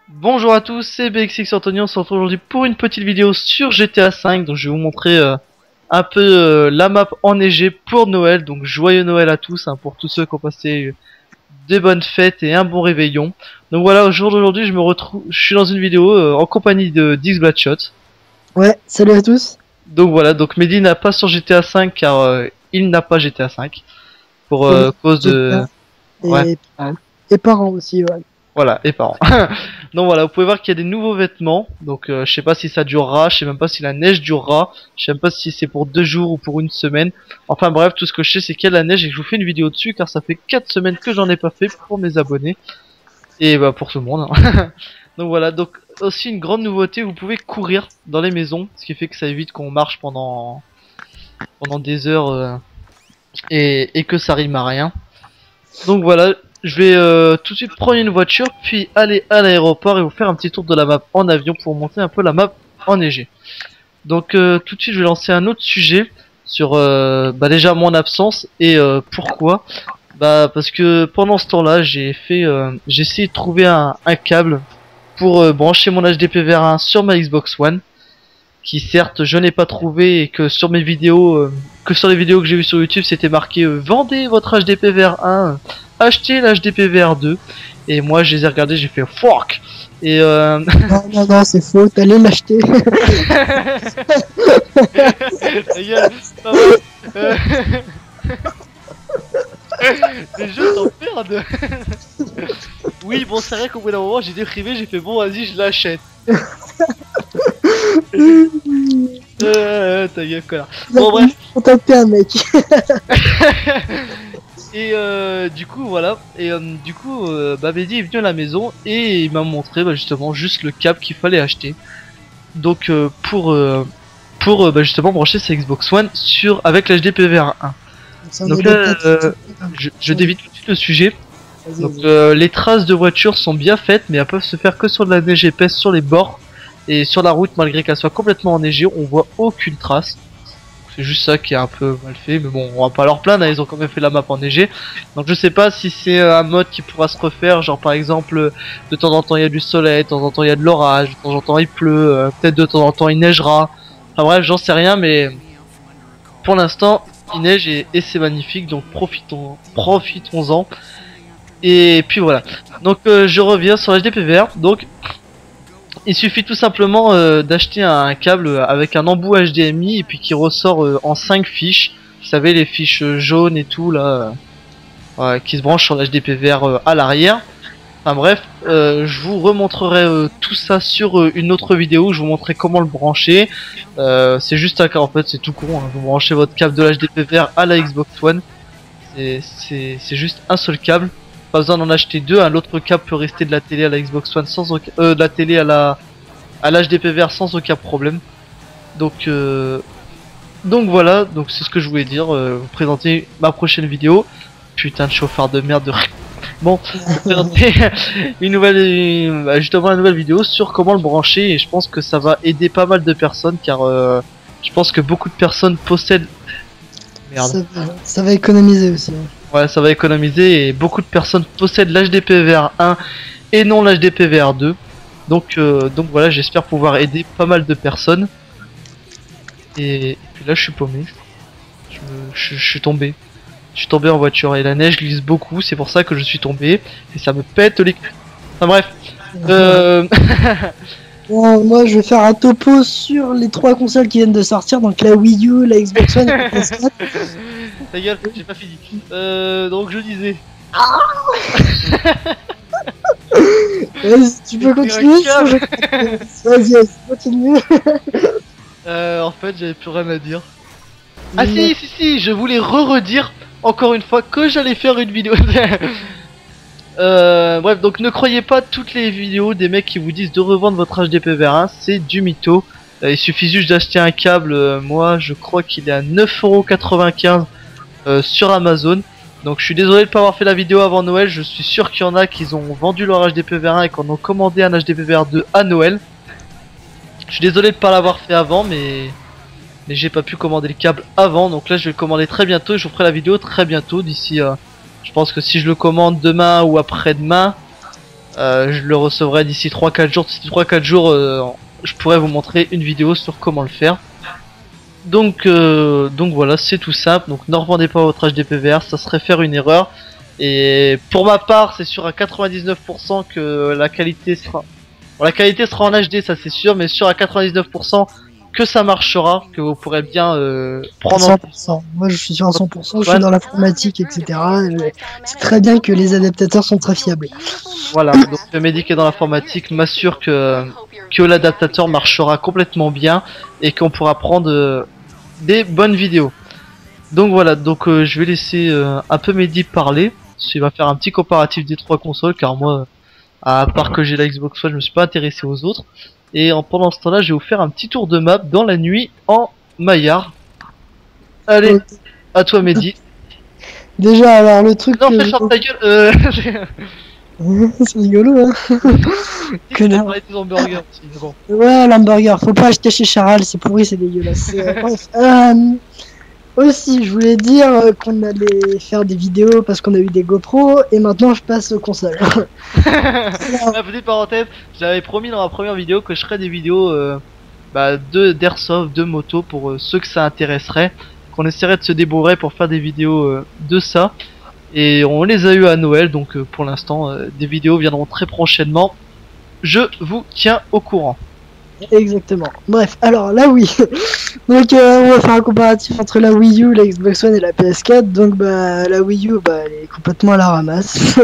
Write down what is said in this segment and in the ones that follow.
Bonjour à tous, c'est BXX Anthony, on se retrouve aujourd'hui pour une petite vidéo sur GTA V. Donc je vais vous montrer un peu la map enneigée pour Noël. Donc joyeux Noël à tous, hein, pour tous ceux qui ont passé des bonnes fêtes et un bon réveillon. Donc voilà, au jour d'aujourd'hui je suis dans une vidéo en compagnie de Dix Bloodshot. Ouais, salut à tous. Donc voilà, donc Mehdi n'a pas sur GTA V car il n'a pas GTA V pour cause de... Et, et parents aussi, ouais. Voilà, et parents. Donc voilà, vous pouvez voir qu'il y a des nouveaux vêtements. Donc je sais pas si ça durera, je sais même pas si la neige durera, je sais même pas si c'est pour 2 jours ou pour une semaine. Enfin bref, tout ce que je sais c'est qu'il y a de la neige et que je vous fais une vidéo dessus car ça fait 4 semaines que j'en ai pas fait pour mes abonnés. Et bah pour tout le monde. Hein. Donc voilà, donc aussi une grande nouveauté, vous pouvez courir dans les maisons, ce qui fait que ça évite qu'on marche pendant des heures et que ça rime à rien. Donc voilà, je vais tout de suite prendre une voiture, puis aller à l'aéroport et vous faire un petit tour de la map en avion pour montrer un peu la map enneigée. Donc tout de suite je vais lancer un autre sujet sur bah déjà mon absence et pourquoi. Bah parce que pendant ce temps-là j'ai essayé de trouver un câble pour brancher mon HDPVR1 sur ma Xbox One, qui certes je n'ai pas trouvé et que sur mes vidéos, que sur les vidéos que j'ai vues sur YouTube c'était marqué vendez votre HDPVR1, achetez l'HDPVR2, et moi je les ai regardés, j'ai fait fuck et non c'est faux, t'allais l'acheter. Les jeux t'emmerdent. Oui bon c'est vrai qu'au bout d'un moment j'ai déprimé, j'ai fait bon vas-y je l'achète. Ta gueule connard. Bon bref. On taper un mec. Et du coup voilà, et du coup Mehdi est venu à la maison et il m'a montré bah, justement juste le câble qu'il fallait acheter. Donc pour bah, justement brancher sa Xbox One avec l'HDPVR1. Donc là je dévie tout de suite le sujet. Donc les traces de voiture sont bien faites, mais elles peuvent se faire que sur de la neige épaisse sur les bords. Et sur la route, malgré qu'elle soit complètement enneigée, on voit aucune trace. C'est juste ça qui est un peu mal fait, mais bon, on va pas leur plaindre, hein, ils ont quand même fait la map enneigée. Donc je sais pas si c'est un mode qui pourra se refaire, genre par exemple, de temps en temps il y a du soleil, de temps en temps il y a de l'orage, de temps en temps il pleut, peut-être de temps en temps il neigera. Enfin bref, j'en sais rien, mais pour l'instant, il neige et c'est magnifique, donc profitons-en. Et puis voilà. Donc je reviens sur HDPVR, donc... Il suffit tout simplement d'acheter un câble avec un embout HDMI et puis qui ressort en 5 fiches. Vous savez, les fiches jaunes et tout là, qui se branchent sur l'HDPVR à l'arrière. Enfin bref, je vous remontrerai tout ça sur une autre vidéo. Je vous montrerai comment le brancher. C'est juste un câble, en fait c'est tout con. Hein. Vous branchez votre câble de l'HDPVR à la Xbox One. C'est juste un seul câble. Pas besoin d'en acheter deux, hein. L'autre câble peut rester de la télé à la Xbox One sans aucun, de la télé à l'HDPVR sans aucun problème. Donc voilà, donc c'est ce que je voulais dire, vous présenter ma prochaine vidéo. Putain de chauffard de merde de... Bon, vous présenter justement une nouvelle vidéo sur comment le brancher, et je pense que ça va aider pas mal de personnes car je pense que beaucoup de personnes possèdent... Merde. Ça va économiser aussi. Hein. Ouais, ça va économiser et beaucoup de personnes possèdent l'HDPVR1 et non l'HDPVR2. Donc voilà, j'espère pouvoir aider pas mal de personnes. Et puis là, je suis paumé. Je suis tombé. Je suis tombé en voiture et la neige glisse beaucoup, c'est pour ça que je suis tombé. Et ça me pète les... Enfin bref. Bon, moi je vais faire un topo sur les 3 consoles qui viennent de sortir, donc la Wii U, la Xbox One et la PS4. Ta gueule, j'ai pas fini. Donc je disais. Tu peux continuer. Vas-y, continue. En fait, j'avais plus rien à dire. Ah si, je voulais redire encore une fois que j'allais faire une vidéo. Bref, donc ne croyez pas toutes les vidéos des mecs qui vous disent de revendre votre HDPVR1, c'est du mytho. Il suffit juste d'acheter un câble, moi je crois qu'il est à 9,95€ sur Amazon. Donc je suis désolé de pas avoir fait la vidéo avant Noël, je suis sûr qu'il y en a qui ont vendu leur HDPVR1 et qui en ont commandé un HDPVR2 à Noël. Je suis désolé de pas l'avoir fait avant, mais j'ai pas pu commander le câble avant, donc là je vais le commander très bientôt et je vous ferai la vidéo très bientôt d'ici. Je pense que si je le commande demain ou après-demain, je le recevrai d'ici 3-4 jours. D'ici 3-4 jours, je pourrais vous montrer une vidéo sur comment le faire. Donc voilà, c'est tout simple. Donc ne revendez pas votre HDPVR, ça serait faire une erreur. Et pour ma part, c'est sûr à 99% que la qualité sera... Bon, la qualité sera en HD, ça c'est sûr, mais sûr à 99% que ça marchera, que vous pourrez bien prendre en... 100%. Moi je suis sûr à 100%, je suis dans l'informatique, etc. C'est très bien que les adaptateurs sont très fiables. Voilà, donc le Mehdi qui est dans l'informatique m'assure que l'adaptateur marchera complètement bien et qu'on pourra prendre des bonnes vidéos. Donc voilà, donc je vais laisser un peu Mehdi parler. Il va faire un petit comparatif des trois consoles, car moi, à part que j'ai la Xbox One, je me suis pas intéressé aux autres. Et pendant ce temps-là, je vais vous faire un petit tour de map dans la nuit en Maillard. Allez, à toi Mehdi. Déjà, alors le truc... Non, fais ferme ta gueule. C'est rigolo, hein. Connard. Des hamburgers aussi, bon. Ouais, l'hamburger, faut pas acheter chez Charal, c'est pourri, c'est dégueulasse. Bref, aussi, je voulais dire qu'on allait faire des vidéos parce qu'on a eu des GoPro et maintenant je passe aux consoles. La petite parenthèse, j'avais promis dans la première vidéo que je ferais des vidéos d'airsoft, de moto pour ceux que ça intéresserait, qu'on essaierait de se débrouiller pour faire des vidéos de ça. Et on les a eu à Noël, donc pour l'instant des vidéos viendront très prochainement. Je vous tiens au courant. Exactement. Bref, alors la Wii. Donc on va faire un comparatif entre la Wii U, la Xbox One et la PS4. Donc bah la Wii U, bah elle est complètement à la ramasse.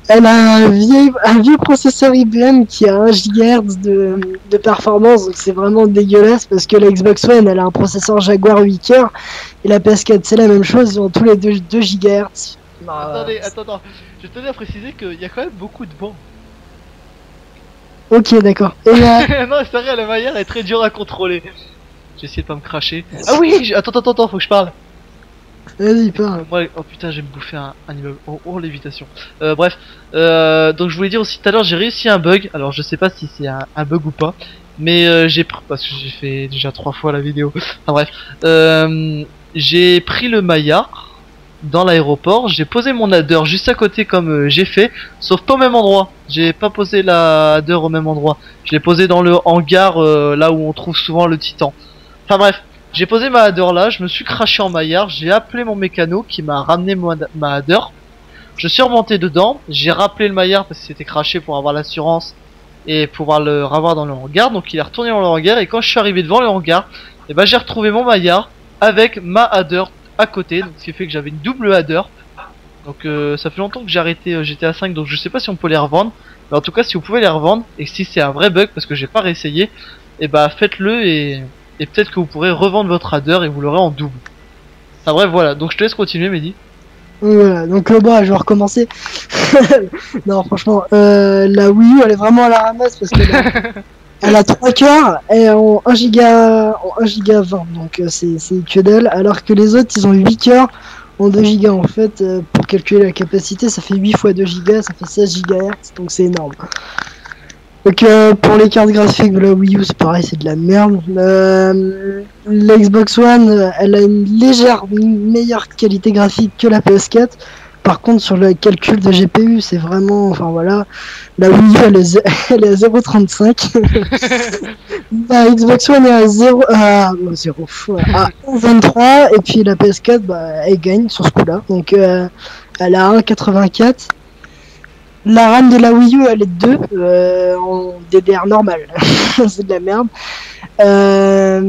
Elle a un vieux processeur IBM qui a 1 GHz de performance, donc c'est vraiment dégueulasse parce que la Xbox One elle a un processeur Jaguar 8 coeurs et la PS4 c'est la même chose, ils ont tous les 2 GHz. Attendez, attends, je tenais à préciser qu'il y a quand même beaucoup de bancs. Ok, d'accord. Et non, c'est vrai, la Maillard est très dure à contrôler. J'ai essayé de pas me cracher. Ah oui, attends, faut que je parle. Vas-y, parle. Moi, oh putain, j'ai me bouffé un immeuble. Oh, lévitation. Bref, donc je voulais dire aussi tout à l'heure, j'ai réussi un bug. Alors je sais pas si c'est un bug ou pas, mais j'ai pris parce que j'ai fait déjà 3 fois la vidéo. Enfin bref, j'ai pris le Maillard dans l'aéroport, j'ai posé mon adder juste à côté comme j'ai fait, sauf pas au même endroit. J'ai pas posé la adder au même endroit. Je l'ai posé dans le hangar là où on trouve souvent le Titan. Enfin bref, j'ai posé ma adder là, je me suis craché en Maillard, j'ai appelé mon mécano qui m'a ramené ma adder. Je suis remonté dedans, j'ai rappelé le Maillard parce que c'était craché pour avoir l'assurance et pouvoir le revoir dans le hangar. Donc il est retourné dans le hangar et quand je suis arrivé devant le hangar, et ben j'ai retrouvé mon Maillard avec ma adder à côté, donc ce qui fait que j'avais une double adder. Donc ça fait longtemps que j'ai arrêté GTA 5, donc je sais pas si on peut les revendre, mais en tout cas si vous pouvez les revendre et si c'est un vrai bug parce que j'ai pas réessayé, et bah faites-le et peut-être que vous pourrez revendre votre adder et vous l'aurez en double. Enfin bref, voilà, donc je te laisse continuer Mehdi. Voilà, donc bah je vais recommencer. Non, franchement, la Wii U elle est vraiment à la ramasse parce que elle a 3 cœurs et en 1 giga 20, donc c'est que dalle, alors que les autres ils ont 8 cœurs en 2 gigas en fait. Pour calculer la capacité, ça fait 8 fois 2 gigas, ça fait 16 GHz, donc c'est énorme. Donc pour les cartes graphiques de la Wii U c'est pareil, c'est de la merde. La Xbox One elle a une légère meilleure qualité graphique que la PS4. Par contre sur le calcul de GPU c'est vraiment, enfin voilà, la Wii U elle est à 0,35. La Xbox One est à 0 à 1,23 et puis la PS4 bah elle gagne sur ce coup là, donc elle a 1,84. La RAM de la Wii U elle est 2 en DDR normal. C'est de la merde. La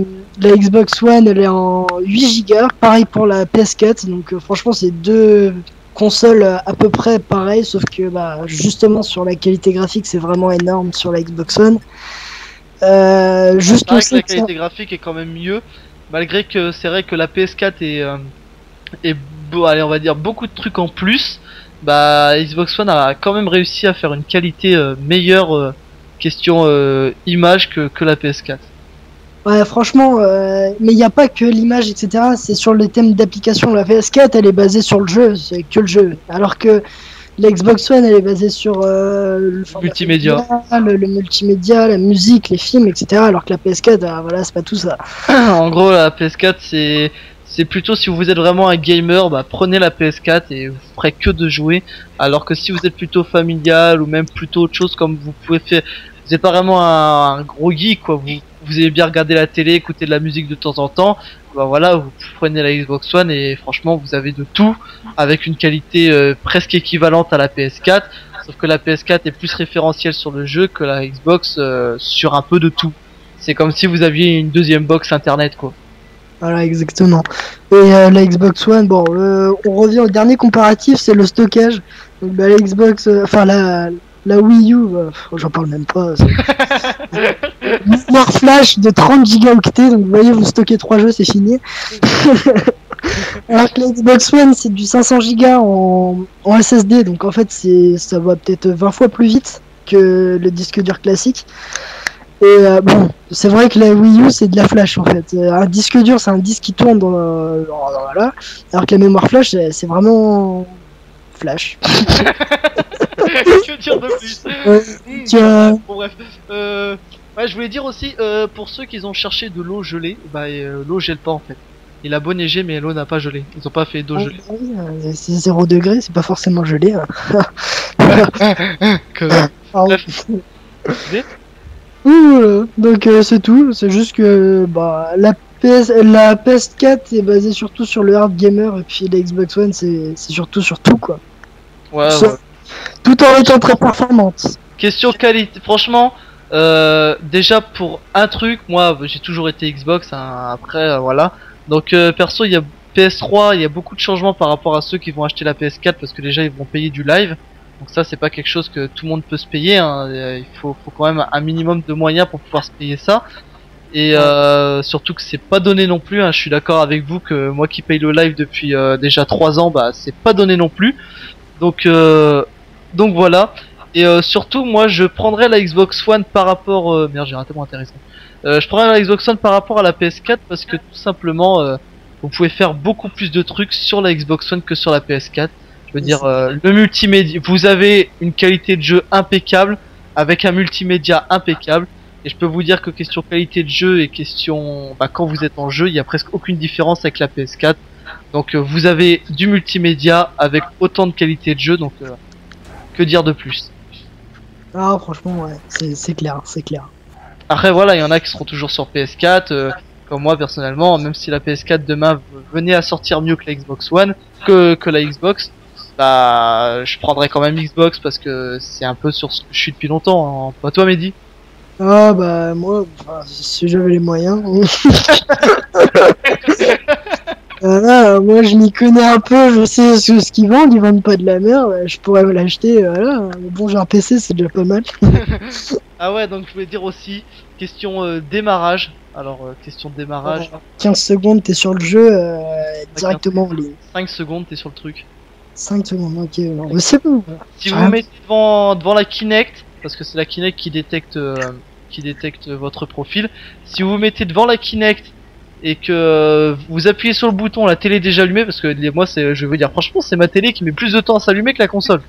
Xbox One elle est en 8 Go, pareil pour la PS4, donc franchement c'est deux consoles à peu près pareilles, sauf que bah, justement sur la qualité graphique c'est vraiment énorme sur la Xbox One. Juste aussi la qualité graphique est quand même mieux, malgré que c'est vrai que la PS4 est allez on va dire beaucoup de trucs en plus. Bah Xbox One a quand même réussi à faire une qualité meilleure question image que la PS4. Ouais, franchement, mais il n'y a pas que l'image, etc. C'est sur le thème d'application. La PS4, elle est basée sur le jeu, c'est que le jeu. Alors que la Xbox One elle est basée sur le format Multimédia. familial, le multimédia, la musique, les films, etc. Alors que la PS4, voilà, c'est pas tout ça. En gros, la PS4, c'est plutôt si vous êtes vraiment un gamer, bah prenez la PS4 et vous ferez que de jouer. Alors que si vous êtes plutôt familial ou même plutôt autre chose, comme vous pouvez faire, vous êtes pas vraiment un gros geek quoi. Vous aimez bien regarder la télé, écouter de la musique de temps en temps. Bah voilà, vous prenez la Xbox One et franchement vous avez de tout avec une qualité presque équivalente à la PS4. Sauf que la PS4 est plus référentielle sur le jeu que la Xbox sur un peu de tout. C'est comme si vous aviez une deuxième box internet quoi. Voilà, exactement. Et la Xbox One, bon, on revient au dernier comparatif, c'est le stockage. Donc bah, la Xbox, enfin la Wii U, j'en parle même pas. Mémoire flash de 30 gigaoctets, donc vous voyez, vous stockez 3 jeux, c'est fini. Alors que la Xbox One, c'est du 500 Go en SSD, donc en fait, ça va peut-être 20 fois plus vite que le disque dur classique. Et bon, c'est vrai que la Wii U c'est de la flash en fait. Un disque dur c'est un disque qui tourne voilà, alors que la mémoire flash c'est vraiment flash. Que dire de plus Bon bref. Ouais, je voulais dire aussi, pour ceux qui ont cherché de l'eau gelée, bah l'eau gèle pas en fait. Il a beau neiger mais l'eau n'a pas gelé. Ils ont pas fait d'eau gelée. Oui, c'est 0 degré, c'est pas forcément gelé. Que... Bref. Bref. Donc c'est tout, c'est juste que bah, la PS4 est basée surtout sur le hard gamer et puis la Xbox One c'est surtout sur tout quoi. Ouais, ouais. Tout en étant très performante. Question qualité, franchement, déjà pour un truc, moi j'ai toujours été Xbox, hein, après voilà. Donc perso il y a PS3, il y a beaucoup de changements par rapport à ceux qui vont acheter la PS4 parce que déjà ils vont payer du live. Donc ça c'est pas quelque chose que tout le monde peut se payer, hein. Il faut quand même un minimum de moyens pour pouvoir se payer ça. Et surtout que c'est pas donné non plus, hein. Je suis d'accord avec vous que moi qui paye le live depuis déjà 3 ans, bah c'est pas donné non plus. Donc voilà. Et surtout moi je prendrais la Xbox One par rapport... merde j'ai raté mon intéressant. Je prendrais la Xbox One par rapport à la PS4 parce que tout simplement vous pouvez faire beaucoup plus de trucs sur la Xbox One que sur la PS4. Je veux dire, le multimédia, vous avez une qualité de jeu impeccable avec un multimédia impeccable. Et je peux vous dire que question qualité de jeu et question, bah, quand vous êtes en jeu, il y a presque aucune différence avec la PS4. Donc vous avez du multimédia avec autant de qualité de jeu, donc que dire de plus? Ah franchement ouais, c'est clair, c'est clair. Après voilà, il y en a qui seront toujours sur PS4, comme moi personnellement, même si la PS4 demain venait à sortir mieux que la Xbox One, que la Xbox. Bah, je prendrais quand même Xbox parce que c'est un peu sur ce que je suis depuis longtemps. Hein. Pas toi, Mehdi? Ah bah moi, si j'avais les moyens. Moi je m'y connais un peu, je sais ce qu'ils vendent, ils vendent pas de la merde, je pourrais me l'acheter, voilà. Mais bon, j'ai un PC, c'est déjà pas mal. Ah ouais, donc je voulais dire aussi, question démarrage. Alors, question de démarrage. 15 secondes, t'es sur le jeu, directement en ligne. 5 secondes, t'es sur le truc. 5 secondes, ok, non, mais c'est bon. Si vous vous mettez devant la Kinect, parce que c'est la Kinect qui détecte votre profil, si vous vous mettez devant la Kinect et que vous appuyez sur le bouton, la télé est déjà allumée, parce que moi je vais vous dire franchement c'est ma télé qui met plus de temps à s'allumer que la console.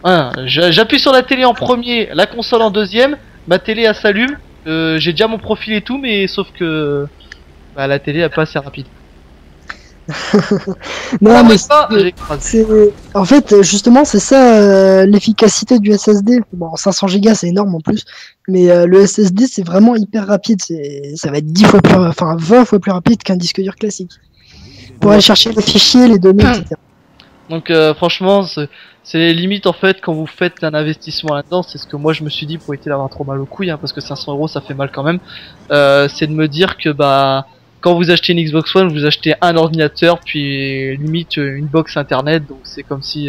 Hein, j'appuie sur la télé en premier, la console en deuxième, ma télé elle s'allume, j'ai déjà mon profil et tout, mais sauf que bah, la télé elle pas assez rapide. Non mais c'est en fait justement c'est ça l'efficacité du SSD. Bon 500 Go c'est énorme en plus, mais le SSD c'est vraiment hyper rapide, ça va être 10 fois plus, enfin 20 fois plus rapide qu'un disque dur classique. Pour aller chercher les fichiers, les données, etc. Donc franchement c'est les limites en fait quand vous faites un investissement là-dedans, c'est ce que moi je me suis dit pour éviter d'avoir trop mal aux couilles, hein, parce que 500 € ça fait mal quand même. C'est de me dire que bah quand vous achetez une Xbox One, vous achetez un ordinateur, puis limite une box internet, donc c'est comme si...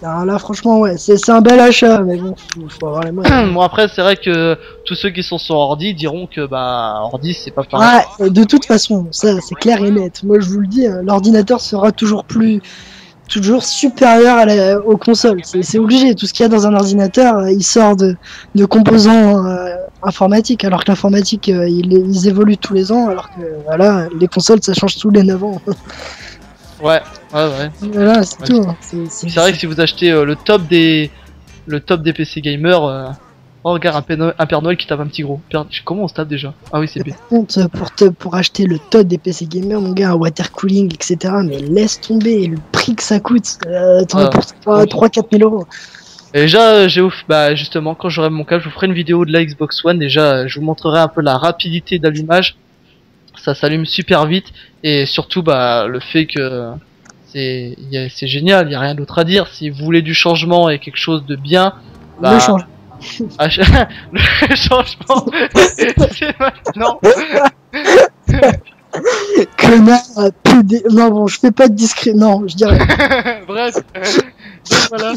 Alors là franchement ouais, c'est un bel achat, mais bon, faut avoir les moyens. Bon après c'est vrai que tous ceux qui sont sur ordi diront que bah ordi c'est pas pareil. Ah, de toute façon, ça c'est clair et net. Moi je vous le dis, l'ordinateur sera toujours supérieur aux consoles. C'est obligé. Tout ce qu'il y a dans un ordinateur, il sort de composants informatiques, alors que l'informatique, ils évoluent tous les ans, alors que voilà, les consoles, ça change tous les 9 ans. Ouais, ouais. Voilà, c'est Ouais. tout. Hein. C'est vrai que si vous achetez le top des PC gamers, oh regarde un Père Noël qui tape un petit gros. Comment on se tape déjà? Ah oui, c'est B. Par contre, pour acheter le top des PC gamers, mon gars, un water cooling, etc. Mais laisse tomber le prix que ça coûte. T'en as Ah, pour 3-4 000 euros. Et déjà, bah justement, quand j'aurai mon câble, je vous ferai une vidéo de la Xbox One. Déjà, je vous montrerai un peu la rapidité d'allumage. Ça s'allume super vite et surtout, bah le fait que c'est génial. Il y a rien d'autre à dire. Si vous voulez du changement et quelque chose de bien, bah Le change. le changement, c'est maintenant. Connard, non, bon, je fais pas de discret. Non, je dirais. Bref, donc voilà.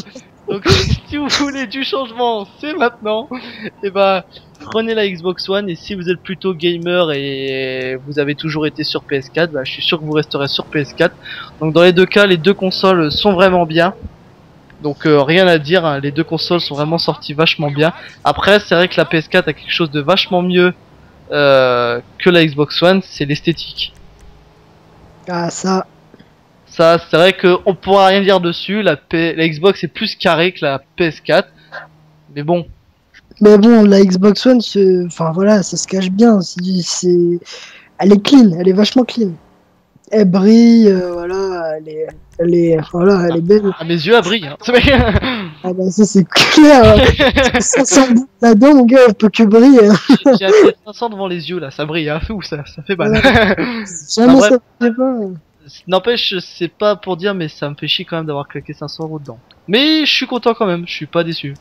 Donc si vous voulez du changement, c'est maintenant. Et bah prenez la Xbox One et si vous êtes plutôt gamer et vous avez toujours été sur PS4, bah je suis sûr que vous resterez sur PS4. Donc dans les deux cas, les deux consoles sont vraiment bien. Donc rien à dire, hein, les deux consoles sont vraiment sorties vachement bien. Après, c'est vrai que la PS4 a quelque chose de vachement mieux que la Xbox One, c'est l'esthétique. Ah, ça. Ça, c'est vrai qu'on pourra rien dire dessus. La Xbox est plus carrée que la PS4. Mais bon, Mais bon, la Xbox One, enfin voilà, ça se cache bien. Elle est clean, elle est vachement clean. Elle brille, voilà, voilà, elle est belle. à mes yeux, elle brille. Hein. Ah bah ça c'est clair. 500 bouts là-dedans, mon gars, elle peut que briller. J'ai un PS500 devant les yeux là, ça brille. Hein. Ouh, ça fait mal. Jamais bref. ça fait pas. N'empêche, c'est pas pour dire, mais ça me fait chier quand même d'avoir claqué 500 € dedans. Mais je suis content quand même, je suis pas déçu. De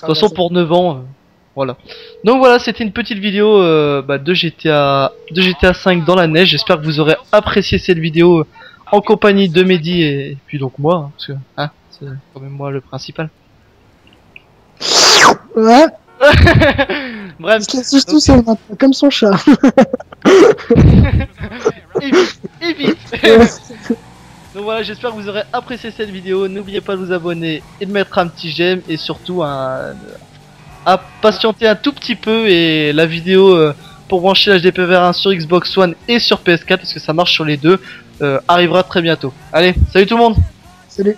toute façon, pour 9 ans, voilà. Donc voilà, c'était une petite vidéo de GTA 5 dans la neige. J'espère que vous aurez apprécié cette vidéo en compagnie de Mehdi et puis donc moi, hein, parce que hein, c'est quand même moi le principal. Ouais, Bref, il se laisse tout seul maintenant, comme son chat. évite. Donc voilà, j'espère que vous aurez apprécié cette vidéo. N'oubliez pas de vous abonner et de mettre un petit j'aime et surtout à patienter un tout petit peu et la vidéo pour brancher l'HDPVR1 sur Xbox One et sur PS4 parce que ça marche sur les deux arrivera très bientôt. Allez, salut tout le monde. Salut.